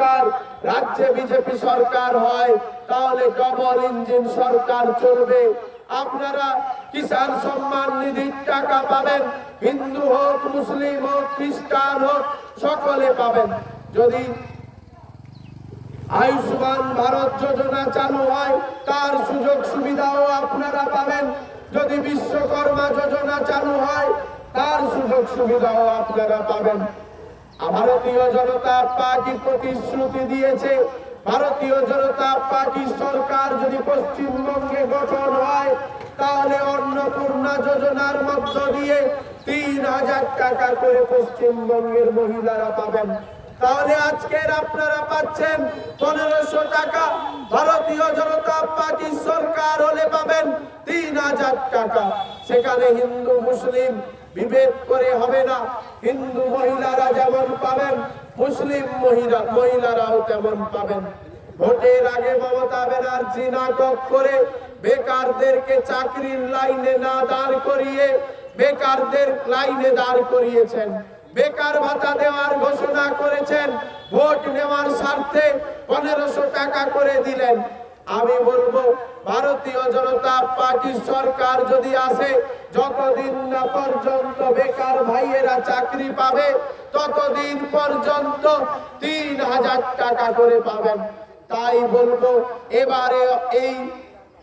সরকার, রাজ্যে বিজেপি সরকার হয়, তাহলে ডবল ইঞ্জিন সরকার চলবে। আপনারা কিষাণ সম্মান নিধির টাকা পাবেন, হিন্দু হোক, মুসলিম হোক, খ্রিস্টান হোক, সকলে পাবেন। যদি আয়ুষ্মান ভারত যোজনা চালু হয়, তার সুযোগ সুবিধাও আপনারা পাবেন। যদি বিশ্বকর্মা যোজনা চালু হয়, তার সুযোগ সুবিধাও আপনারা পাবেন। ভারতীয় জনতা পার্টি প্রতিশ্রুতি দিয়েছে, ভারতীয় জনতা পার্টি সরকার যদি পশ্চিমবঙ্গে গঠন হয়, তাহলে অন্নপূর্ণা যোজনার মধ্য দিয়ে ৩,০০০ টাকা করে পশ্চিমবঙ্গের মহিলারা পাবেন। তাহলে আজকের আপনারা পাচ্ছেন ১৫০০ টাকা, ভারতীয় জনতা পার্টি সরকার হলে পাবেন ৩,০০০ টাকা। সেখানে হিন্দু মুসলিম বিভেদ করে হবে না, হিন্দু মহিলারা যেমন পাবেন, মুসলিম মহিলারাও তেমন পাবেন। ভোটের আগে মমতা ব্যানার্জি নাটক করে বেকারদেরকে চাকরির লাইনে না দাঁড় করিয়ে বেকারদের লাইনে দাঁড় করিয়েছেন। বেকার ভাতা দেওয়ার ঘোষণা করেছেন, ভোট নেওয়ার স্বার্থে ১৫০০ টাকা করে দিলেন। আমি বলবো, ভারতীয় জনতা পার্টি সরকার যদি আসে, যতদিন না পর্যন্ত বেকার ভাইয়েরা চাকরি পাবে, ততদিন পর্যন্ত ৩,০০০ টাকা করে পাবেন। তাই বলবো, এবারে এই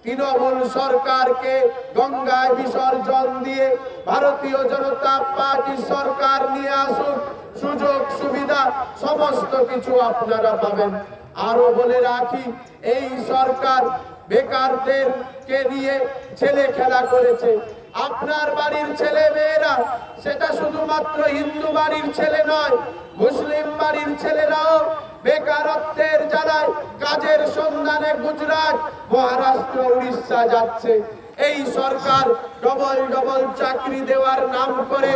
তৃণমূল সরকারকে গঙ্গায় বিসর্জন দিয়ে ভারতীয় জনতা পার্টি সরকার নিয়ে আসুন, সুযোগ সুবিধা সমস্ত কিছু আপনারা পাবেন। আরো বলে রাখি, এই সরকার বেকারদেরকে নিয়ে ছেলে খেলা করেছে। আপনার বাড়ির ছেলে মেয়েরা, সেটা শুধুমাত্র হিন্দু বাড়ির ছেলে নয়, মুসলিম বাড়ির ছেলেরাও বেকারত্বের জ্বালায় কাজের সন্ধানে গুজরাট, মহারাষ্ট্র, উড়িষ্যা যাচ্ছে। এই সরকার ডবল চাকরি দেওয়ার নাম করে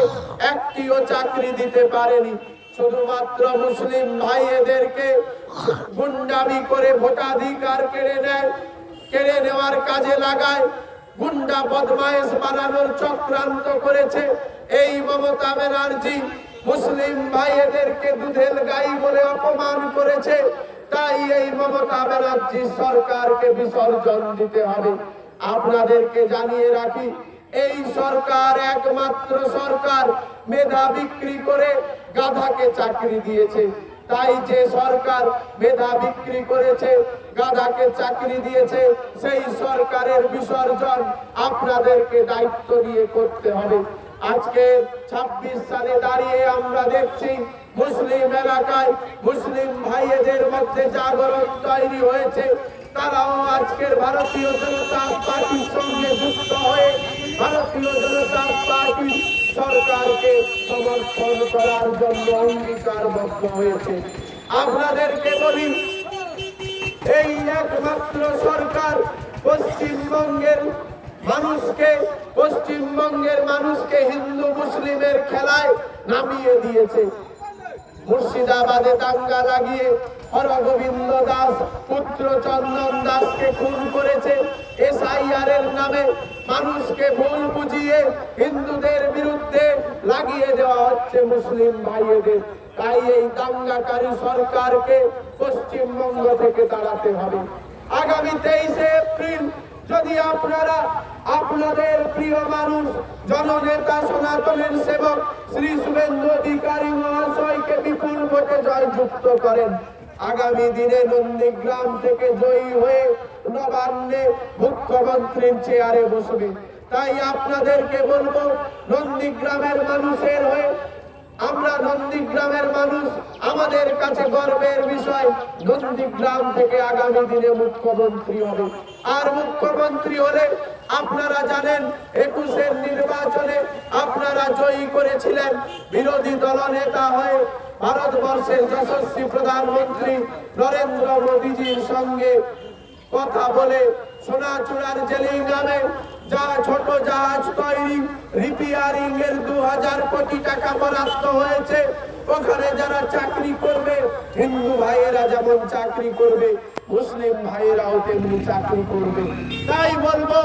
একটিও চাকরি দিতে পারেনি। শুধুমাত্র মুসলিম ভাইদেরকে গুন্ডামি করে ভোটাধিকার কেড়ে নেওয়ার কাজে লাগায়, গুন্ডা বদমাইশ বানানোর চক্রান্ত করেছে এই মমতা ব্যানার্জি। মুসলিম ভাইদেরকে দুধের গাই বলে অপমান করেছে। তাই এই মমতা ব্যানার্জি সরকারকে বিসর্জন দিতে হবে। আপনাদেরকে জানিয়ে রাখি, এই সরকার একমাত্র সরকার মেধা বিক্রি করে গাধাকে চাকরি দিয়েছে। তাই যে সরকার মেধা বিক্রি করেছে, গাধাকে চাকরি দিয়েছে, সেই সরকারের বিসর্জন আপনাদেরকে দায়িত্ব নিয়ে করতে হবে। আজকে ২৬ সালে দাঁড়িয়ে আমরা দেখছি, মুসলিম এলাকায় মুসলিম ভাইদের মধ্যে জাগরণ তৈরি হয়েছে। তারাও আজকের ভারতীয় জনতা পার্টির সঙ্গে যুক্ত হয়ে ভারতীয় জনতা পার্টি সরকারকে সমর্থন করার জন্য অঙ্গীকারবদ্ধ হয়েছে। আপনাদেরকে বলি, এই একমাত্র সরকার পশ্চিমবঙ্গের মানুষকে হিন্দু মুসলিমের খেলায় নামিয়ে দিয়েছে। মুর্শিদাবাদে দাঙ্গা লাগিয়ে হরগোবিন্দ দাস পুত্র চন্দন দাসকে খুন করেছে। SIR এর নামে মানুষকে ভুল বুঝিয়ে হিন্দুদের বিরুদ্ধে লাগিয়ে দেওয়া হচ্ছে মুসলিম ভাইদের। তাই এই দাঙ্গাকারী সরকারকে পশ্চিমবঙ্গ থেকে তাড়াতে হবে। আগামী 23শে এপ্রিল যদি আপনারা আপনাদের প্রিয় মানুষ, জননেতা, সনাতনের সেবক শ্রী শুভেন্দু অধিকারী মহাশয়কে বিপুল ভোটে জয়যুক্ত করেন, আগামী দিনে নন্দীগ্রাম থেকে জয়ী হয়ে নবান্নে মুখ্যমন্ত্রীর চেয়ারে বসবে। তাই আপনাদেরকে বলবো, নন্দীগ্রামের মানুষের হয়ে, আমরা নন্দীগ্রামের মানুষ, আমাদের কাছে গর্বের বিষয়, নন্দীগ্রাম থেকে আগামী দিনে মুখ্যমন্ত্রী হবে। আর মুখ্যমন্ত্রী হলে আপনারা জানেন, 21-এর নির্বাচনে আপনারা জয়ী করেছিলেন বিরোধী দলনেতা হয়ে ভারতবর্ষের যশস্বী প্রধানমন্ত্রী নরেন্দ্র মোদীজির সঙ্গে কথা বলে সোনাচূড়ার জেলি নামে যা ছোট জাহাজ তৈরি রিপেয়ারিং এর 2000 কোটি টাকা বরাদ্দ হয়েছে। ওখানে যারা চাকরি করবে, হিন্দু ভাইয়েরা যেমন চাকরি করবে, মুসলিম ভাইয়েরাও তেমনি চাকরি করবে। তাই বলবো,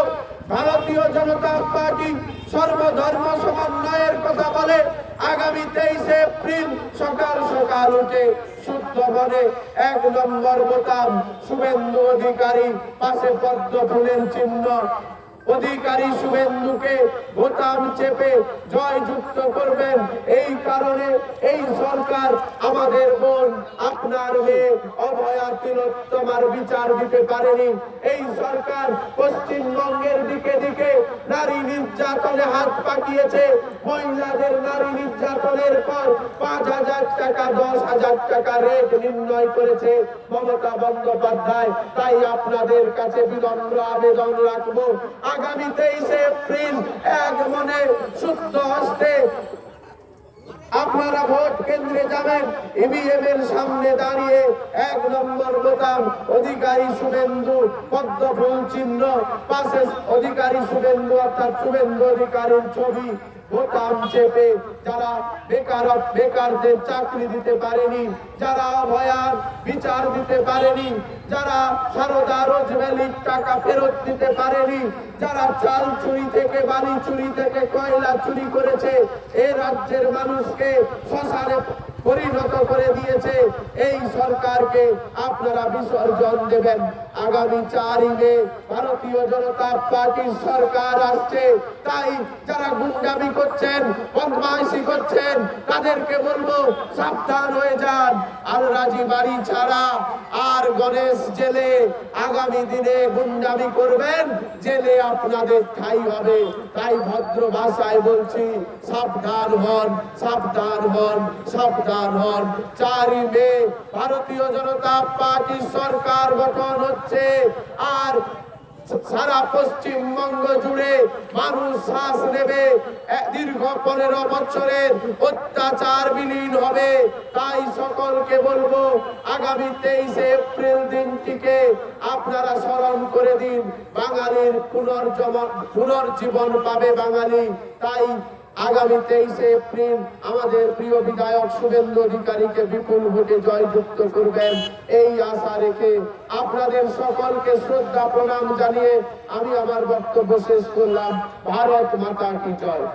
ভারতীয় জনতা পার্টি সর্বধর্ম সমন্বয়ের কথা বলে, আগামী 23 এপ্রিল সকাল সকাল উঠে শুদ্ধ মনে 1 নম্বর বোতাম শুভেন্দু অধিকারী, পাশে পদ্ম ফুলের চিহ্ন অধিকারী শুভেন্দুকে বোতাম চেপে জয়যুক্ত করবেন। এই কারণে এই সরকার আমাদের বোন আপনার মেয়ে অভয়া তিলোত্তমার বিচার দিতে পারেনি। এই সরকার পশ্চিমবঙ্গের দিকে দিকে নারী নির্যাতনে হাত পাকিয়েছে। মহিলাদের নারী নির্যাতনের পর 5,000 টাকা 10,000 টাকা রেট নির্ণয় করেছে মমতা বন্দ্যোপাধ্যায়। তাই আপনাদের কাছে বিনম্র আবেদন রাখবো, আগামী 23 এপ্রিল এক মনে শুদ্ধ হস্তে আপনারা ভোট কেন্দ্রে যাবেন। ইভিএম এর সামনে দাঁড়িয়ে 1 নম্বর বোতাম অধিকারী শুভেন্দু, পদ্ম ফুল চিহ্ন, পাশে অধিকারী শুভেন্দু অর্থাৎ শুভেন্দু অধিকারীর ছবি বোতাম চেপে যারা বেকারদের চাকরি দিতে পারেনি, যারা অভয়ার বিচার দিতে পারেনি, যারা সারদা রোজভ্যালির টাকা ফেরত দিতে পারেনি, যারা চাল চুরি থেকে বালি চুরি থেকে কয়লা চুরি করেছে, এই রাজ্যের মানুষকে শ্মশানে পরিণত করে দিয়েছে, এই সরকারকে আপনারা বিসর্জন দেবেন। আগামী 4 মে ভারতীয় জনতা পার্টির সরকার আসছে। তাই যারা গুন্ডামি করছেন, বদমাইশি করছেন, তাদেরকে বলবো সাবধান হয়ে যান। আর রাজি বাড়ি ছাড়া আর গণেশ জেলে আগামী দিনে গুন্ডামি করবেন, জেলে আপনাদের ঠাঁই হবে। তাই ভদ্র ভাষায় বলছি, সাবধান হন, সাবধান হন, সাবধান হন। 4 মে ভারতীয় জনতা পার্টির সরকার গঠন হচ্ছে। আর সারা পশ্চিমবঙ্গ জুড়ে মানুষ শ্বাস নেবে। দীর্ঘ 15 বছরের অত্যাচার বিলীন হবে। তাই সকলকে বলবো, আগামী 23 এপ্রিল দিনটিকে আপনারা স্মরণ করে দিন। বাঙালির পুনর্জীবন পাবে বাঙালি। তাই আগামী 23 এপ্রিল আমাদের প্রিয় বিধায়ক শুভেন্দু অধিকারীকে বিপুল ভোটে জয়যুক্ত করবেন, এই আশা রেখে আপনাদের সকলকে শ্রদ্ধা প্রণাম জানিয়ে আমি আমার বক্তব্য শেষ করলাম। ভারত মাতা কি জয়।